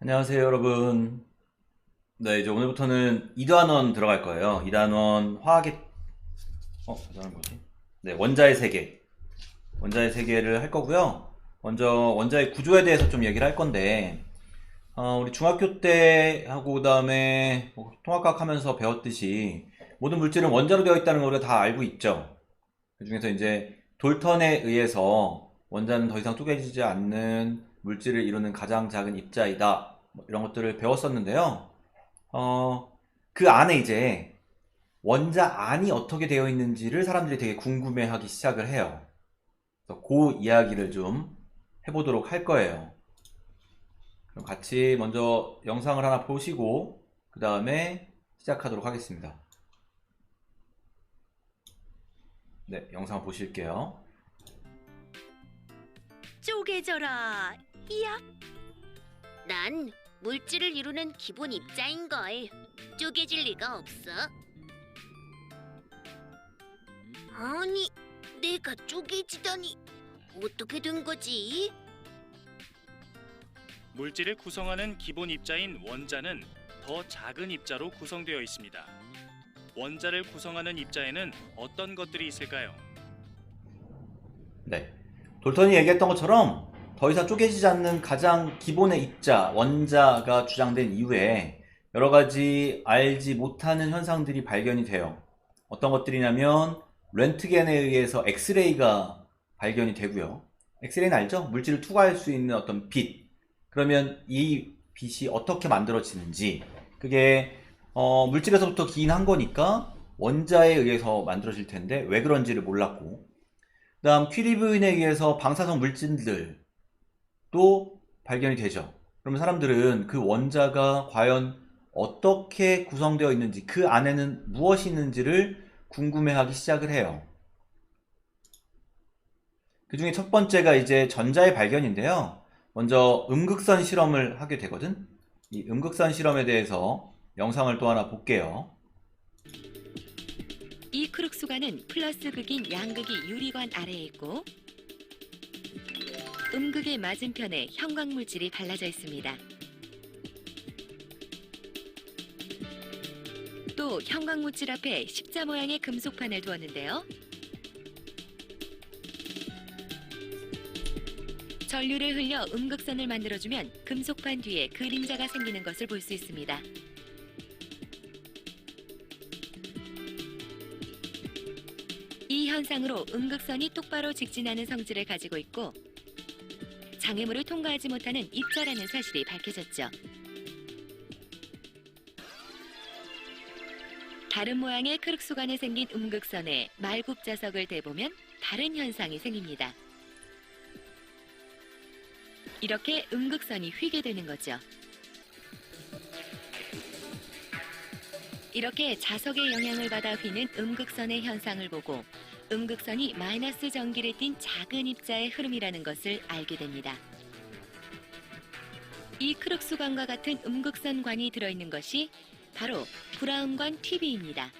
안녕하세요, 여러분. 네, 이제 오늘부터는 2단원 들어갈 거예요. 2단원 화학의, 2단원 뭐지? 네, 원자의 세계. 원자의 세계를 할 거고요. 먼저 원자의 구조에 대해서 좀 얘기를 할 건데, 우리 중학교 때 하고, 그 다음에 통합과학 하면서 배웠듯이, 모든 물질은 원자로 되어 있다는 걸 우리가 다 알고 있죠. 그 중에서 이제 돌턴에 의해서 원자는 더 이상 쪼개지지 않는 물질을 이루는 가장 작은 입자이다. 뭐 이런 것들을 배웠었는데요. 그 안에 이제 원자 안이 어떻게 되어 있는지를 사람들이 되게 궁금해하기 시작을 해요. 그래서 그 이야기를 좀 해보도록 할 거예요. 그럼 같이 먼저 영상을 하나 보시고 그 다음에 시작하도록 하겠습니다. 네, 영상 보실게요. 쪼개져라. 이야. 난 물질을 이루는 기본 입자인걸. 쪼개질 리가 없어. 아니, 내가 쪼개지다니. 어떻게 된 거지? 물질을 구성하는 기본 입자인 원자는 더 작은 입자로 구성되어 있습니다. 원자를 구성하는 입자에는 어떤 것들이 있을까요? 네, 돌턴이 얘기했던 것처럼 더 이상 쪼개지지 않는 가장 기본의 입자, 원자가 주장된 이후에 여러 가지 알지 못하는 현상들이 발견이 돼요. 어떤 것들이냐면 렌트겐에 의해서 엑스레이가 발견이 되고요. 엑스레이는 알죠? 물질을 투과할 수 있는 어떤 빛. 그러면 이 빛이 어떻게 만들어지는지, 그게 물질에서부터 기인한 거니까 원자에 의해서 만들어질 텐데 왜 그런지를 몰랐고, 그 다음 퀴리 부인에 의해서 방사성 물질들도 발견이 되죠. 그러면 사람들은 그 원자가 과연 어떻게 구성되어 있는지, 그 안에는 무엇이 있는지를 궁금해하기 시작을 해요. 그 중에 첫 번째가 이제 전자의 발견인데요. 먼저 음극선 실험을 하게 되거든. 이 음극선 실험에 대해서 영상을 또 하나 볼게요. 이 크룩수관은 플러스 극인 양극이 유리관 아래에 있고 음극의 맞은편에 형광물질이 발라져 있습니다. 또 형광물질 앞에 십자 모양의 금속판을 두었는데요. 전류를 흘려 음극선을 만들어주면 금속판 뒤에 그림자가 생기는 것을 볼 수 있습니다. 이 현상으로 음극선이 똑바로 직진하는 성질을 가지고 있고 장애물을 통과하지 못하는 입자라는 사실이 밝혀졌죠. 다른 모양의 크룩수관에 생긴 음극선에 말굽자석을 대보면 다른 현상이 생깁니다. 이렇게 음극선이 휘게 되는 거죠. 이렇게 자석의 영향을 받아 휘는 음극선의 현상을 보고 음극선이 마이너스 전기를 띤 작은 입자의 흐름이라는 것을 알게 됩니다. 이 크룩수관과 같은 음극선관이 들어있는 것이 바로 브라운관 TV입니다.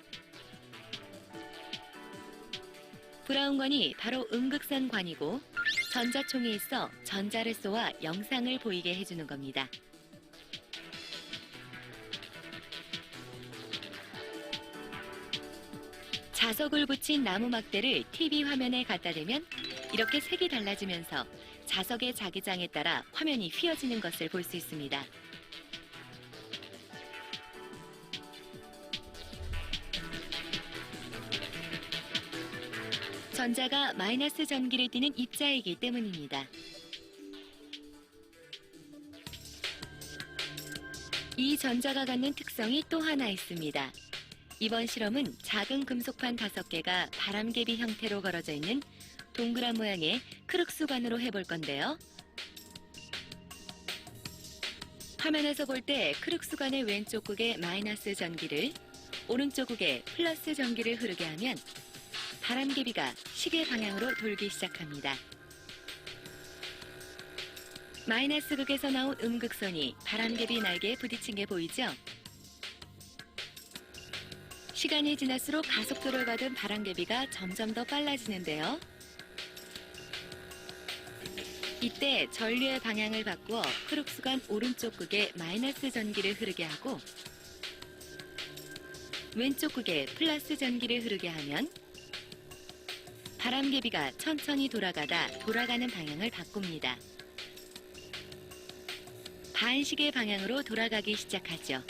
브라운관이 바로 음극선관이고 전자총에 있어 전자를 쏘아 영상을 보이게 해주는 겁니다. 자석을 붙인 나무 막대를 TV 화면에 갖다 대면 이렇게 색이 달라지면서 자석의 자기장에 따라 화면이 휘어지는 것을 볼 수 있습니다. 전자가 마이너스 전기를 띠는 입자이기 때문입니다. 이 전자가 갖는 특성이 또 하나 있습니다. 이번 실험은 작은 금속판 5개가 바람개비 형태로 걸어져 있는 동그란 모양의 크룩수관으로 해볼 건데요. 화면에서 볼 때 크룩수관의 왼쪽 극에 마이너스 전기를, 오른쪽 극에 플러스 전기를 흐르게 하면 바람개비가 시계 방향으로 돌기 시작합니다. 마이너스 극에서 나온 음극선이 바람개비 날개에 부딪힌 게 보이죠? 시간이 지날수록 가속도를 받은 바람개비가 점점 더 빨라지는데요. 이때 전류의 방향을 바꾸어 크룩스관 오른쪽 극에 마이너스 전기를 흐르게 하고 왼쪽 극에 플러스 전기를 흐르게 하면 바람개비가 천천히 돌아가다 돌아가는 방향을 바꿉니다. 반시계 방향으로 돌아가기 시작하죠.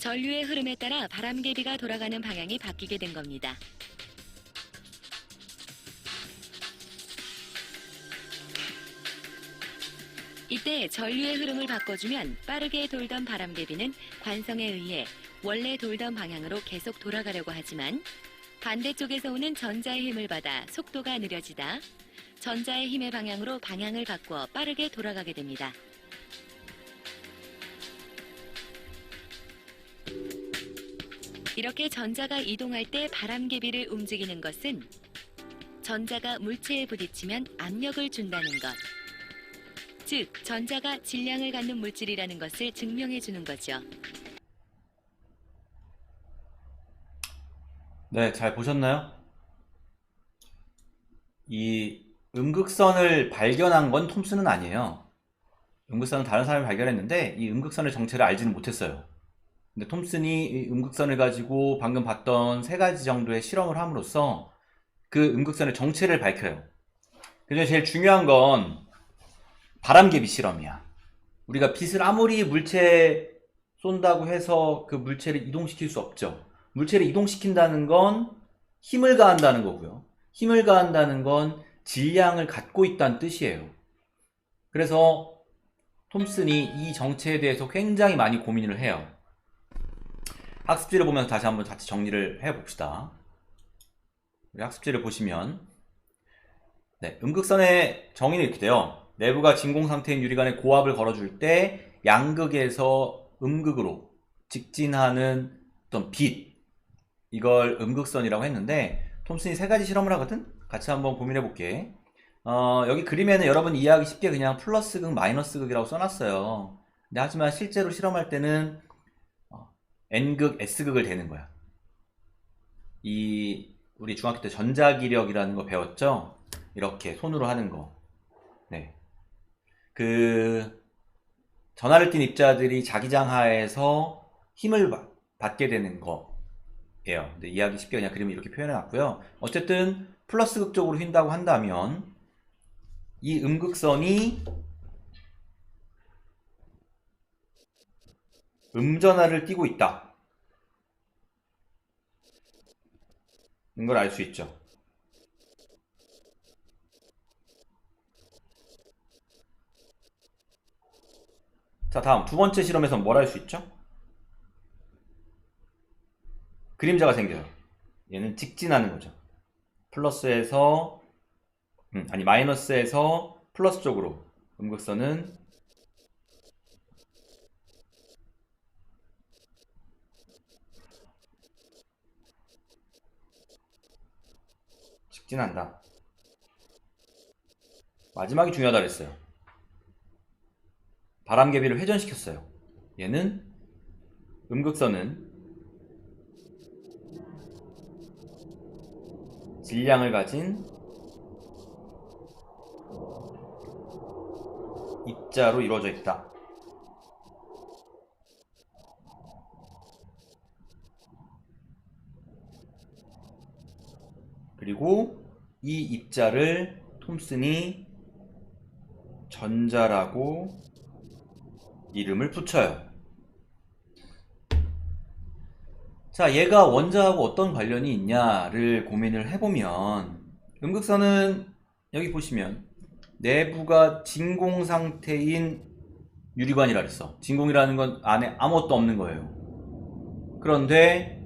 전류의 흐름에 따라 바람개비가 돌아가는 방향이 바뀌게 된 겁니다. 이때 전류의 흐름을 바꿔주면 빠르게 돌던 바람개비는 관성에 의해 원래 돌던 방향으로 계속 돌아가려고 하지만 반대쪽에서 오는 전자의 힘을 받아 속도가 느려지다 전자의 힘의 방향으로 방향을 바꾸어 빠르게 돌아가게 됩니다. 이렇게 전자가 이동할 때 바람개비를 움직이는 것은 전자가 물체에 부딪히면 압력을 준다는 것. 즉, 전자가 질량을 갖는 물질이라는 것을 증명해 주는 거죠. 네, 잘 보셨나요? 이 음극선을 발견한 건 톰슨은 아니에요. 음극선은 다른 사람이 발견했는데 이 음극선의 정체를 알지는 못했어요. 근데 톰슨이 이 음극선을 가지고 방금 봤던 3가지 정도의 실험을 함으로써 그 음극선의 정체를 밝혀요. 그중에 제일 중요한 건 바람개비 실험이야. 우리가 빛을 아무리 물체에 쏜다고 해서 그 물체를 이동시킬 수 없죠. 물체를 이동시킨다는 건 힘을 가한다는 거고요. 힘을 가한다는 건 질량을 갖고 있다는 뜻이에요. 그래서 톰슨이 이 정체에 대해서 굉장히 많이 고민을 해요. 학습지를 보면서 다시 한번 같이 정리를 해봅시다. 우리 학습지를 보시면 음극선의 정의는 이렇게 돼요. 내부가 진공 상태인 유리관에 고압을 걸어줄 때 양극에서 음극으로 직진하는 어떤 빛, 이걸 음극선이라고 했는데 톰슨이 3가지 실험을 하거든? 같이 한번 고민해 볼게. 여기 그림에는 여러분 이해하기 쉽게 그냥 플러스극, 마이너스극이라고 써놨어요. 근데 하지만 실제로 실험할 때는 N극, S극을 대는 거야. 우리 중학교 때 전자기력이라는 거 배웠죠? 이렇게 손으로 하는 거. 네. 전하를 띤 입자들이 자기장하에서 힘을 받게 되는 거예요. 근데 이해하기 쉽게 그냥 그림을 이렇게 표현해 놨고요. 어쨌든 플러스극 쪽으로 휜다고 한다면 이 음극선이 음전하를 띠고 있다. 이걸 알 수 있죠. 자, 다음 2번째 실험에서 뭘 할 수 있죠? 그림자가 생겨요. 얘는 직진하는 거죠. 마이너스에서 플러스 쪽으로 음극선은 직진한다. 마지막이 중요하다 그랬어요. 바람개비를 회전시켰어요. 얘는 음극선은 질량을 가진 입자로 이루어져 있다. 그리고 이 입자를 톰슨이 전자라고 이름을 붙여요. 자, 얘가 원자하고 어떤 관련이 있냐를 고민을 해보면 음극선은 여기 보시면 내부가 진공 상태인 유리관이라 그랬어. 진공이라는 건 안에 아무것도 없는 거예요. 그런데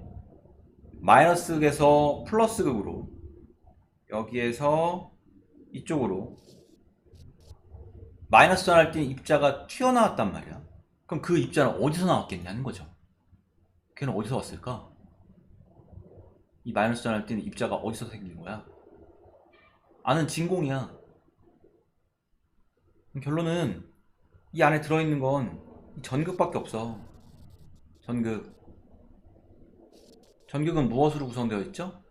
마이너스극에서 플러스극으로 여기에서 이쪽으로 마이너스 전하를 띤 입자가 튀어나왔단 말이야. 그럼 그 입자는 어디서 나왔겠냐는 거죠. 걔는 어디서 왔을까? 이 마이너스 전하를 띤 입자가 어디서 생긴 거야? 안은 진공이야. 결론은 이 안에 들어있는 건 전극밖에 없어. 전극. 전극은 무엇으로 구성되어 있죠?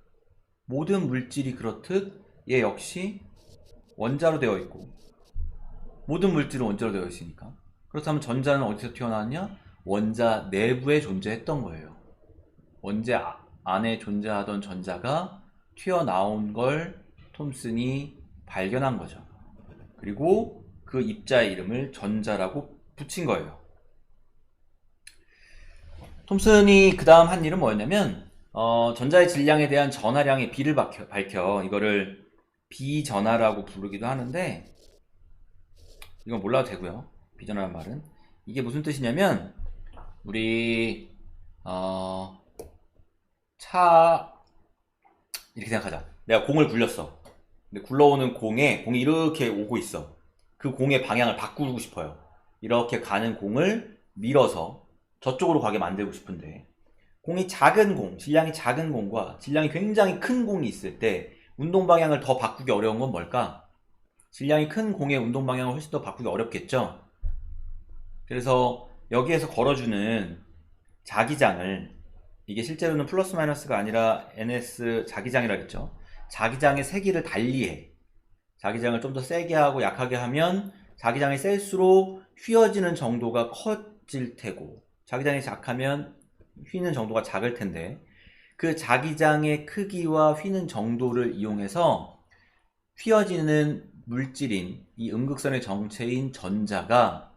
모든 물질이 그렇듯 얘 역시 원자로 되어 있고 모든 물질은 원자로 되어 있으니까 그렇다면 전자는 어디서 튀어나왔냐? 원자 내부에 존재했던 거예요. 원자 안에 존재하던 전자가 튀어나온 걸 톰슨이 발견한 거죠. 그리고 그 입자의 이름을 전자라고 붙인 거예요. 톰슨이 그 다음 한 일은 뭐였냐면 전자의 질량에 대한 전하량의 비를 밝혀 이거를 비전하라고 부르기도 하는데 이건 몰라도 되고요. 비전하라는 말은 이게 무슨 뜻이냐면 우리 차 이렇게 생각하자. 내가 공을 굴렸어. 근데 굴러오는 공이 이렇게 오고 있어. 그 공의 방향을 바꾸고 싶어요. 이렇게 가는 공을 밀어서 저쪽으로 가게 만들고 싶은데 공이 작은 공, 질량이 작은 공과 질량이 굉장히 큰 공이 있을 때 운동 방향을 더 바꾸기 어려운 건 뭘까? 질량이 큰 공의 운동 방향을 훨씬 더 바꾸기 어렵겠죠? 그래서 여기에서 걸어주는 자기장을 이게 실제로는 플러스 마이너스가 아니라 ns 자기장이라고 했죠. 자기장의 세기를 달리해. 자기장을 좀 더 세게 하고 약하게 하면 자기장이 셀수록 휘어지는 정도가 커질 테고 자기장이 작하면 휘는 정도가 작을 텐데 그 자기장의 크기와 휘는 정도를 이용해서 휘어지는 물질인 이 음극선의 정체인 전자가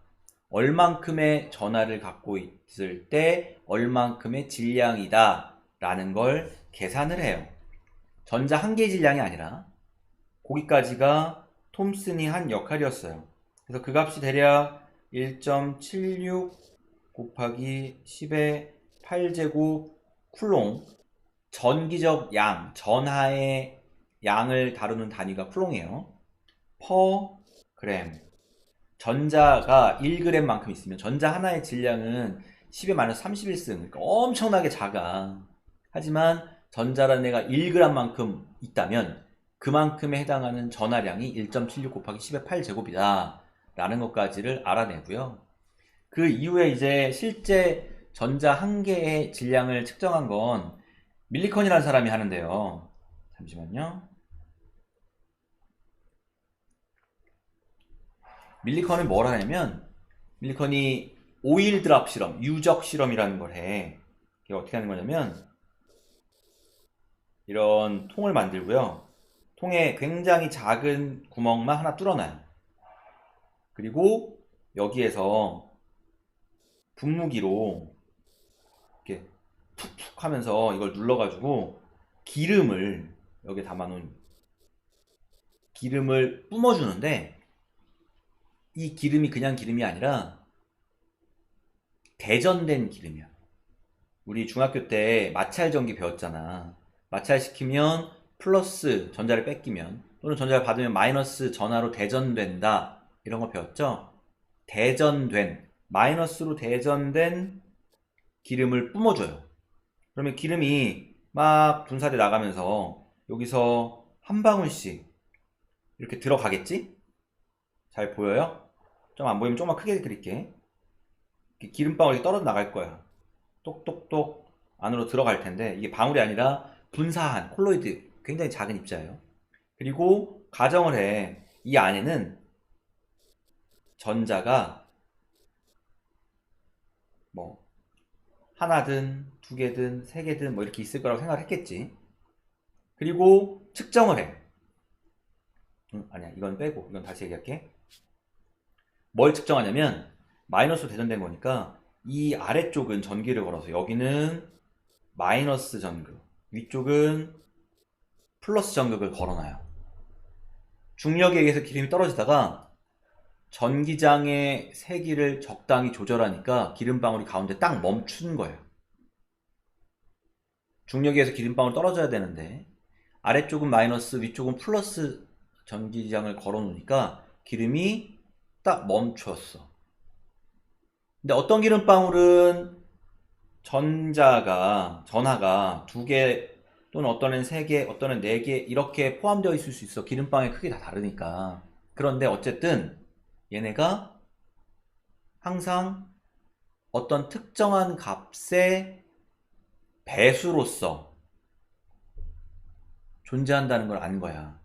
얼만큼의 전하를 갖고 있을 때 얼만큼의 질량이다 라는 걸 계산을 해요. 전자 한 개의 질량이 아니라 거기까지가 톰슨이 한 역할이었어요. 그래서 그 값이 대략 1.76 곱하기 10의 8제곱 쿨롱 전기적 양, 전하의 양을 다루는 단위가 쿨롱이에요. 퍼 그램 전자가 1g만큼 있으면 전자 하나의 질량은 10의 마이너스 31승 그러니까 엄청나게 작아. 하지만 전자라는 애가 1g만큼 있다면 그만큼에 해당하는 전하량이 1.76 곱하기 10의 8제곱이다 라는 것까지를 알아내고요. 그 이후에 이제 실제 전자 한 개의 질량을 측정한 건 밀리컨이라는 사람이 하는데요. 잠시만요. 밀리컨은 뭘 하냐면 밀리컨이 오일 드랍 실험, 유적 실험이라는 걸 해. 이게 어떻게 하는 거냐면 이런 통을 만들고요. 통에 굉장히 작은 구멍만 하나 뚫어놔요. 그리고 여기에서 분무기로 이렇게 툭툭 하면서 이걸 눌러가지고 기름을 여기에 담아놓은 기름을 뿜어주는데 이 기름이 그냥 기름이 아니라 대전된 기름이야. 우리 중학교 때 마찰 전기 배웠잖아. 마찰 시키면 플러스 전자를 뺏기면 또는 전자를 받으면 마이너스 전하로 대전된다 이런 거 배웠죠? 대전된 마이너스로 대전된 기름을 뿜어줘요. 그러면 기름이 막 분사돼 나가면서 여기서 한 방울씩 이렇게 들어가겠지? 잘 보여요? 좀 안 보이면 조금만 크게 그릴게. 기름방울이 떨어져 나갈 거야. 똑똑똑 안으로 들어갈 텐데 이게 방울이 아니라 분사한 콜로이드 굉장히 작은 입자예요. 그리고 가정을 해. 이 안에는 전자가 뭐 하나든 두 개든 세 개든 뭐 이렇게 있을 거라고 생각을 했겠지. 그리고 측정을 해. 아니야 이건 빼고 이건 다시 얘기할게. 뭘 측정하냐면 마이너스로 대전된 거니까 이 아래쪽은 전기를 걸어서 여기는 마이너스 전극, 위쪽은 플러스 전극을 걸어놔요. 중력에 의해서 기름이 떨어지다가 전기장의 세기를 적당히 조절하니까 기름방울이 가운데 딱 멈춘 거예요. 중력에 의해서 기름방울이 떨어져야 되는데 아래쪽은 마이너스, 위쪽은 플러스 전기장을 걸어 놓으니까 기름이 딱 멈췄어. 근데 어떤 기름방울은 전하가 2개 또는 어떤 애는 3개, 어떤 애는 4개 이렇게 포함되어 있을 수 있어. 기름방울의 크기 다 다르니까. 그런데 어쨌든 얘네가 항상 어떤 특정한 값의 배수로서 존재한다는 걸 안 거야.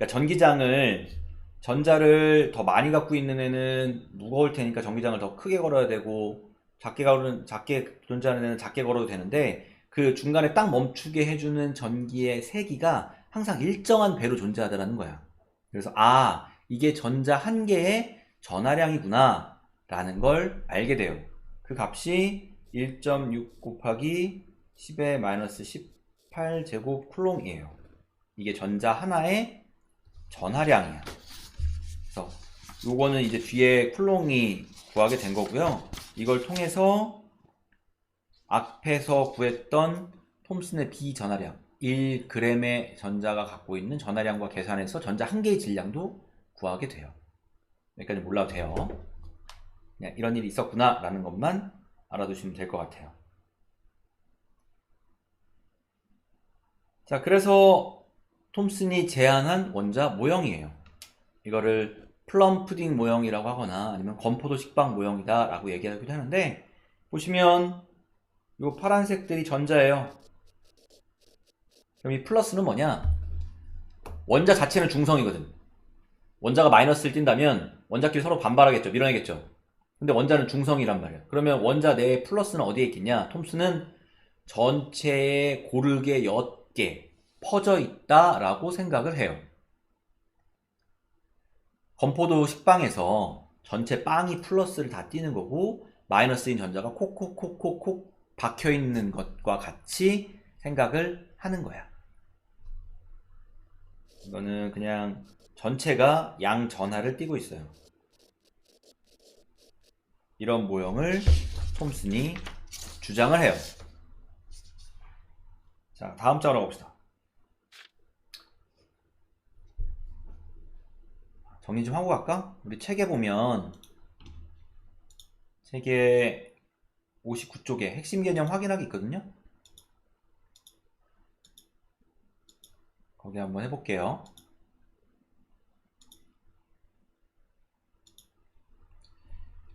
그러니까 전자를 더 많이 갖고 있는 애는 무거울 테니까 전기장을 더 크게 걸어야 되고, 작게 존재하는 애는 작게 걸어도 되는데, 그 중간에 딱 멈추게 해주는 전기의 세기가 항상 일정한 배로 존재하더라는 거야. 그래서 이게 전자 한 개의 전하량이구나 라는 걸 알게 돼요. 그 값이 1.6 곱하기 10의 마이너스 18 제곱 쿨롱이에요. 이게 전자 하나의 전하량이야. 그래서 요거는 이제 뒤에 쿨롱이 구하게 된 거고요. 이걸 통해서 앞에서 구했던 톰슨의 비전하량 1g의 전자가 갖고 있는 전하량과 계산해서 전자 한 개의 질량도 구하게 돼요. 여기까지 몰라도 돼요. 그냥 이런 일이 있었구나 라는 것만 알아두시면 될 것 같아요. 자, 그래서 톰슨이 제안한 원자 모형이에요. 이거를 플럼 푸딩 모형이라고 하거나 아니면 건포도 식빵 모형이다 라고 얘기하기도 하는데, 보시면 이 파란색들이 전자예요. 그럼 이 플러스는 뭐냐? 원자 자체는 중성이거든. 원자가 마이너스를 띈다면 원자끼리 서로 반발하겠죠. 밀어내겠죠. 근데 원자는 중성이란 말이야. 그러면 원자 내에 플러스는 어디에 있겠냐? 톰슨은 전체에 고르게 옅게 퍼져 있다라고 생각을 해요. 건포도 식빵에서 전체 빵이 플러스를 다 띄는 거고, 마이너스인 전자가 콕콕콕콕콕 박혀 있는 것과 같이 생각을 하는 거야. 이거는 그냥 전체가 양전하를 띠고 있어요. 이런 모형을 톰슨이 주장을 해요. 자, 다음 장으로 가봅시다. 정리 좀 하고 갈까? 우리 책에 보면 책에 59쪽에 핵심 개념 확인하기 있거든요. 거기 한번 해볼게요.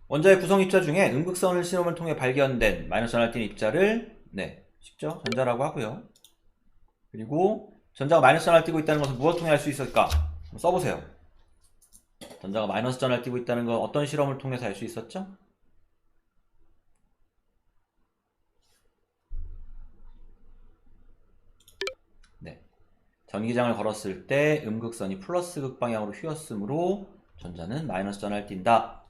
원자의 구성 입자 중에 음극선 실험을 통해 발견된 마이너스 전하를 띤 입자를 쉽죠? 전자라고 하고요. 그리고 전자가 마이너스 전하를 띠고 있다는 것을 무엇을 통해 알 수 있을까? 한번 써보세요. 전자가 마이너스 전하를 띠고 있다는 건 어떤 실험을 통해서 알 수 있었죠? 전기장을 걸었을 때 음극선이 플러스 극방향으로 휘었으므로 전자는 마이너스 전하를 띈다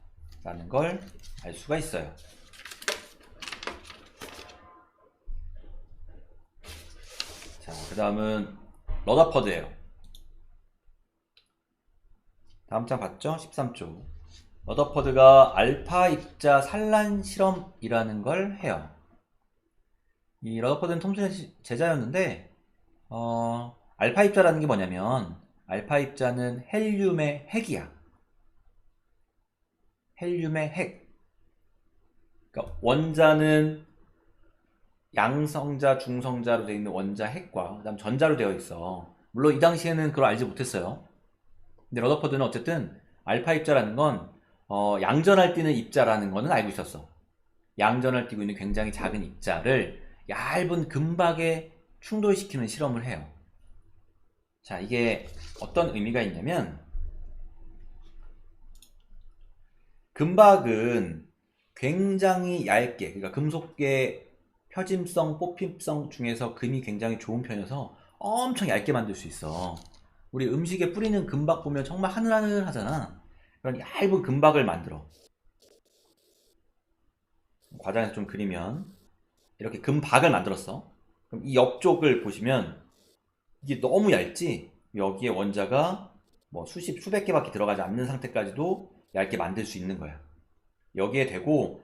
라는 걸 알 수가 있어요. 자, 그 다음은 러더퍼드예요. 다음 장 봤죠? 13조. 러더퍼드가 알파 입자 산란 실험이라는 걸 해요. 이 러더퍼드는 톰슨의 제자였는데, 알파 입자라는 게 뭐냐면, 알파 입자는 헬륨의 핵이야. 헬륨의 핵. 그러니까 원자는 양성자, 중성자로 되어 있는 원자 핵과 그다음 전자로 되어 있어. 물론 이 당시에는 그걸 알지 못했어요. 근데 러더퍼드는 어쨌든 알파 입자라는 건 양전할 띄는 입자라는 거는 알고 있었어. 양전할 띄고 있는 굉장히 작은 입자를 얇은 금박에 충돌시키는 실험을 해요. 자, 이게 어떤 의미가 있냐면, 금박은 굉장히 얇게, 그러니까 금속계 표짐성, 뽑힘성 중에서 금이 굉장히 좋은 편이어서 엄청 얇게 만들 수 있어. 우리 음식에 뿌리는 금박 보면 정말 하늘하늘 하잖아. 그런 얇은 금박을 만들어. 과장해서 좀 그리면 이렇게 금박을 만들었어. 그럼 이 옆쪽을 보시면 이게 너무 얇지? 여기에 원자가 뭐 수백 개밖에 들어가지 않는 상태까지도 얇게 만들 수 있는 거야. 여기에 대고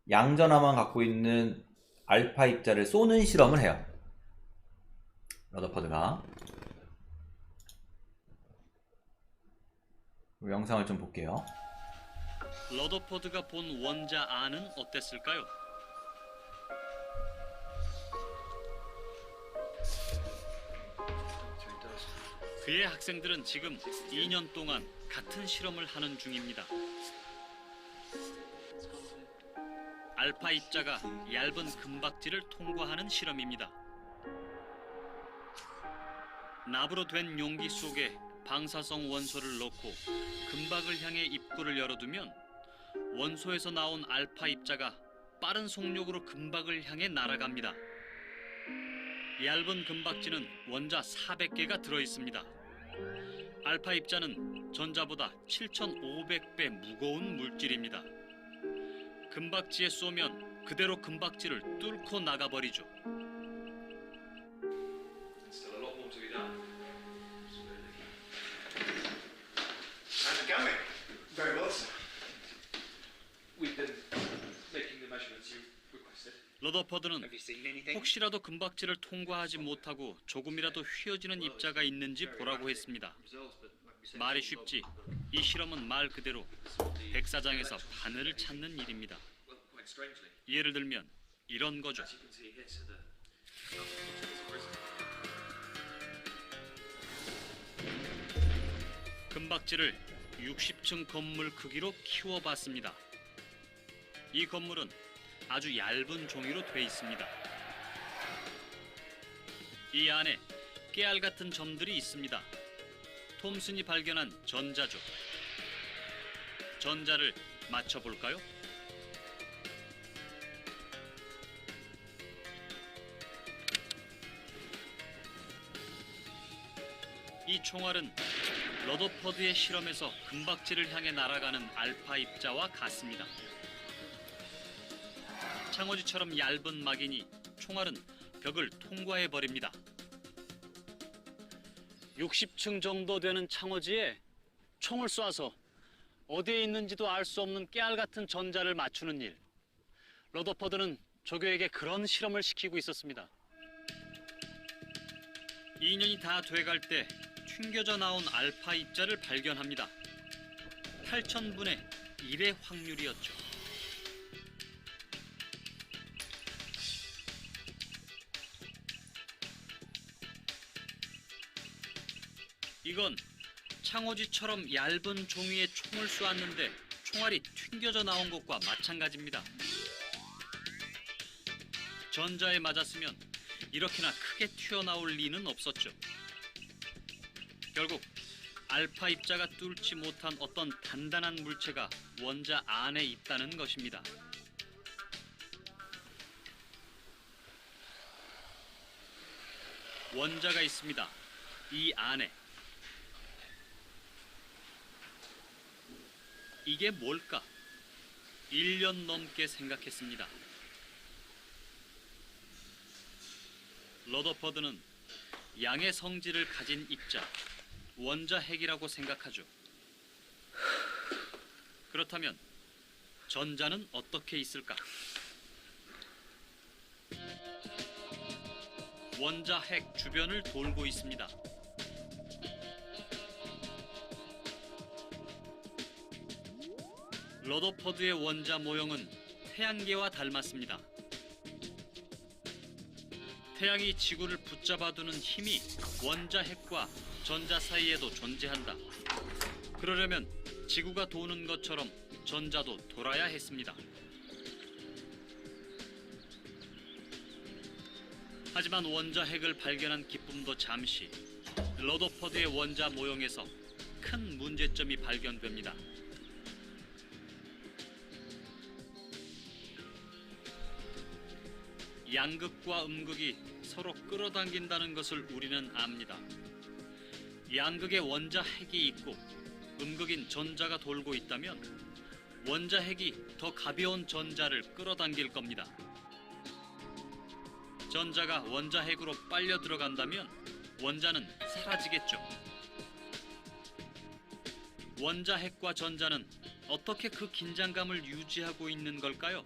양전하만 갖고 있는 알파 입자를 쏘는 실험을 해요. 러더퍼드가. 영상을 좀 볼게요. 러더퍼드가 본 원자 안은 어땠을까요? 그의 학생들은 지금 2년 동안 같은 실험을 하는 중입니다. 알파 입자가 얇은 금박지를 통과하는 실험입니다. 납으로 된 용기 속에 방사성 원소를 넣고 금박을 향해 입구를 열어두면 원소에서 나온 알파 입자가 빠른 속력으로 금박을 향해 날아갑니다. 얇은 금박지는 원자 400개가 들어있습니다. 알파 입자는 전자보다 7,500배 무거운 물질입니다. 금박지에 쏘면 그대로 금박지를 뚫고 나가버리죠. Still a lot more to be done. How's it going? Very well, sir. We've been making the measurements you requested. 러더퍼드는 Have you seen anything? 혹시라도 금박지를 통과하지 못하고 조금이라도 휘어지는 입자가 있는지 보라고 했습니다. 말이 쉽지 이 실험은 말 그대로 백사장에서 바늘을 찾는 일입니다. Well, quite strangely, 예를 들면 이런 거죠. as you can see here, sir, 금박지를 60층 건물 크기로 키워봤습니다. 이 건물은 아주 얇은 종이로 돼 있습니다. 이 안에 깨알 같은 점들이 있습니다. 톰슨이 발견한 전자죠. 전자를 맞춰볼까요? 이 총알은 러더퍼드의 실험에서 금박지를 향해 날아가는 알파 입자와 같습니다. 창호지처럼 얇은 막이니 총알은 벽을 통과해 버립니다. 60층 정도 되는 창호지에 총을 쏴서 어디에 있는지도 알 수 없는 깨알 같은 전자를 맞추는 일. 러더퍼드는 조교에게 그런 실험을 시키고 있었습니다. 2년이 다 돼갈 때 튕겨져 나온 알파 입자를 발견합니다. 8,000분의 1의 확률이었죠. 이건 창호지처럼 얇은 종이에 총을 쏘았는데 총알이 튕겨져 나온 것과 마찬가지입니다. 전자에 맞았으면 이렇게나 크게 튀어나올 리는 없었죠. 결국 알파 입자가 뚫지 못한 어떤 단단한 물체가 원자 안에 있다는 것입니다. 원자가 있습니다. 이 안에. 이게 뭘까? 1년 넘게 생각했습니다. 러더퍼드는 양의 성질을 가진 입자, 원자핵이라고 생각하죠. 그렇다면 전자는 어떻게 있을까? 원자핵 주변을 돌고 있습니다. 러더퍼드의 원자 모형은 태양계와 닮았습니다. 태양이 지구를 붙잡아두는 힘이 원자핵과 전자 사이에도 존재한다. 그러려면 지구가 도는 것처럼 전자도 돌아야 했습니다. 하지만 원자핵을 발견한 기쁨도 잠시, 러더퍼드의 원자 모형에서 큰 문제점이 발견됩니다. 양극과 음극이 서로 끌어당긴다는 것을 우리는 압니다. 양극에 원자핵이 있고 음극인 전자가 돌고 있다면 원자핵이 더 가벼운 전자를 끌어당길 겁니다. 전자가 원자핵으로 빨려 들어간다면 원자는 사라지겠죠. 원자핵과 전자는 어떻게 그 긴장감을 유지하고 있는 걸까요?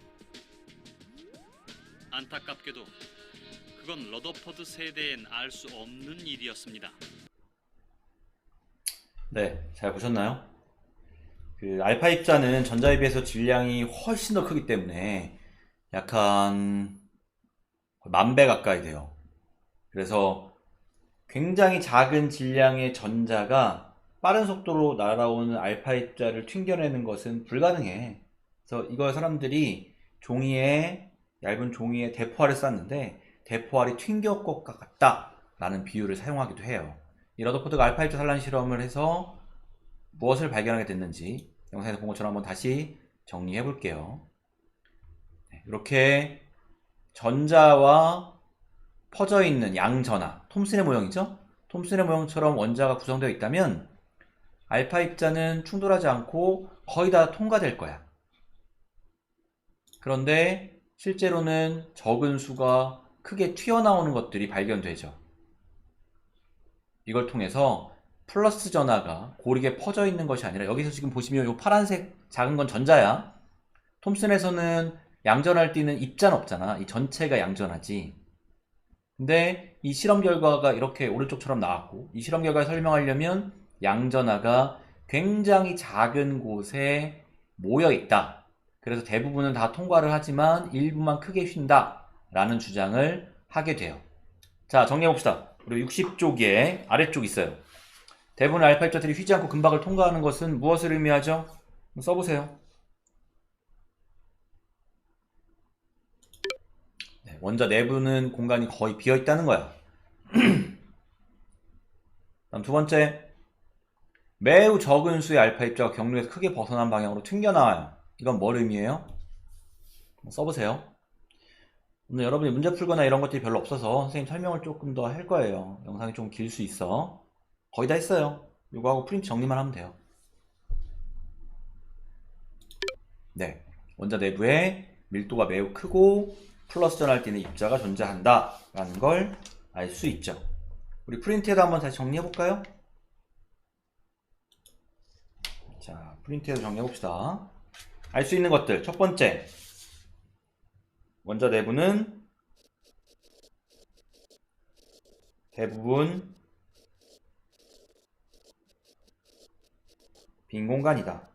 안타깝게도 그건 러더퍼드 세대엔 알 수 없는 일이었습니다. 네, 잘 보셨나요? 그 알파 입자는 전자에 비해서 질량이 훨씬 더 크기 때문에 약 한 10,000배 가까이 돼요. 그래서 굉장히 작은 질량의 전자가 빠른 속도로 날아오는 알파 입자를 튕겨내는 것은 불가능해. 그래서 이걸 사람들이 얇은 종이에 대포알을 쐈는데 대포알이 튕겨 것 같다 라는 비유를 사용하기도 해요. 이 러더포드가 알파 입자 산란 실험을 해서 무엇을 발견하게 됐는지 영상에서 본 것처럼 한번 다시 정리해 볼게요. 이렇게 전자와 퍼져 있는 양전하, 톰슨의 모형이죠? 톰슨의 모형처럼 원자가 구성되어 있다면 알파 입자는 충돌하지 않고 거의 다 통과될 거야. 그런데 실제로는 적은 수가 크게 튀어나오는 것들이 발견되죠. 이걸 통해서 플러스 전하가 고르게 퍼져 있는 것이 아니라, 여기서 지금 보시면 이 파란색 작은 건 전자야. 톰슨에서는 양전하를 띠는 입자는 없잖아. 이 전체가 양전하지. 근데 이 실험 결과가 이렇게 오른쪽처럼 나왔고, 이 실험 결과를 설명하려면 양전하가 굉장히 작은 곳에 모여 있다. 그래서 대부분은 다 통과를 하지만 일부만 크게 휜다 라는 주장을 하게 돼요. 자, 정리해봅시다. 우리 60쪽에 아래쪽 있어요. 대부분의 알파 입자들이 휘지 않고 금박을 통과하는 것은 무엇을 의미하죠? 써보세요. 네, 원자 내부는 공간이 거의 비어 있다는 거야. 다음 두 번째, 매우 적은 수의 알파 입자가 경로에서 크게 벗어난 방향으로 튕겨나와요. 이건 뭘 의미해요? 써보세요. 오늘 여러분이 문제 풀거나 이런 것들이 별로 없어서 선생님 설명을 조금 더 할 거예요. 영상이 좀 길 수 있어. 거의 다 했어요. 이거 하고 프린트 정리만 하면 돼요. 네, 원자 내부에 밀도가 매우 크고 플러스 전하를 띠는 입자가 존재한다 라는 걸 알 수 있죠. 우리 프린트에도 한번 다시 정리해 볼까요? 자, 프린트에도 정리해 봅시다. 알 수 있는 것들. 첫 번째, 원자 내부는 대부분 빈 공간이다.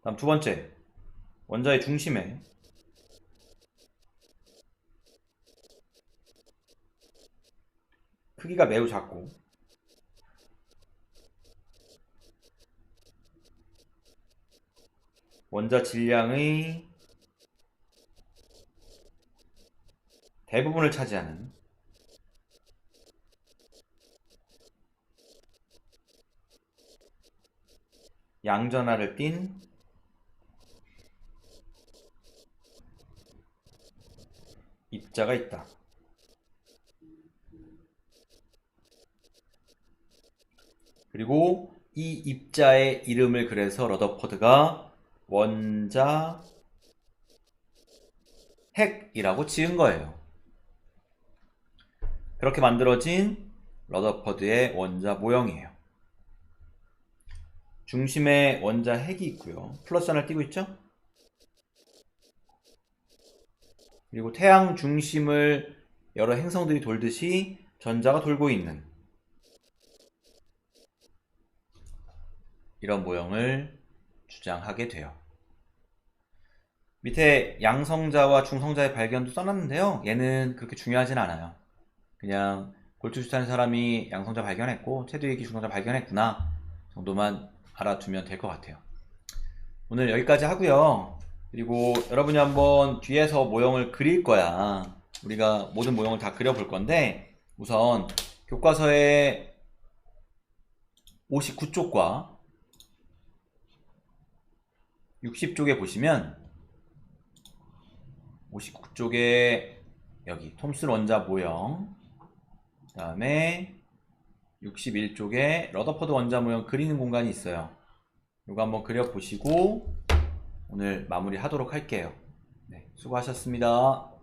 다음 두 번째, 원자의 중심에 크기가 매우 작고 원자 질량의 대부분을 차지하는 양전하를 띤 입자가 있다. 그리고 이 입자의 이름을 그래서 러더퍼드가 원자 핵이라고 지은 거예요. 그렇게 만들어진 러더퍼드의 원자 모형이에요. 중심에 원자 핵이 있고요. 플러스 하나를 띄고 있죠? 그리고 태양 중심을 여러 행성들이 돌듯이 전자가 돌고 있는 이런 모형을 주장하게 돼요. 밑에 양성자와 중성자의 발견도 써놨는데요. 얘는 그렇게 중요하진 않아요. 그냥 골투슈타인 사람이 양성자 발견했고 체드윅이 중성자 발견했구나 정도만 알아두면 될 것 같아요. 오늘 여기까지 하고요. 그리고 여러분이 한번 뒤에서 모형을 그릴 거야. 우리가 모든 모형을 다 그려볼 건데, 우선 교과서의 59쪽과 60쪽에 보시면 59쪽에 여기 톰슨 원자 모형, 그 다음에 61쪽에 러더퍼드 원자 모형 그리는 공간이 있어요. 이거 한번 그려보시고 오늘 마무리 하도록 할게요. 네, 수고하셨습니다.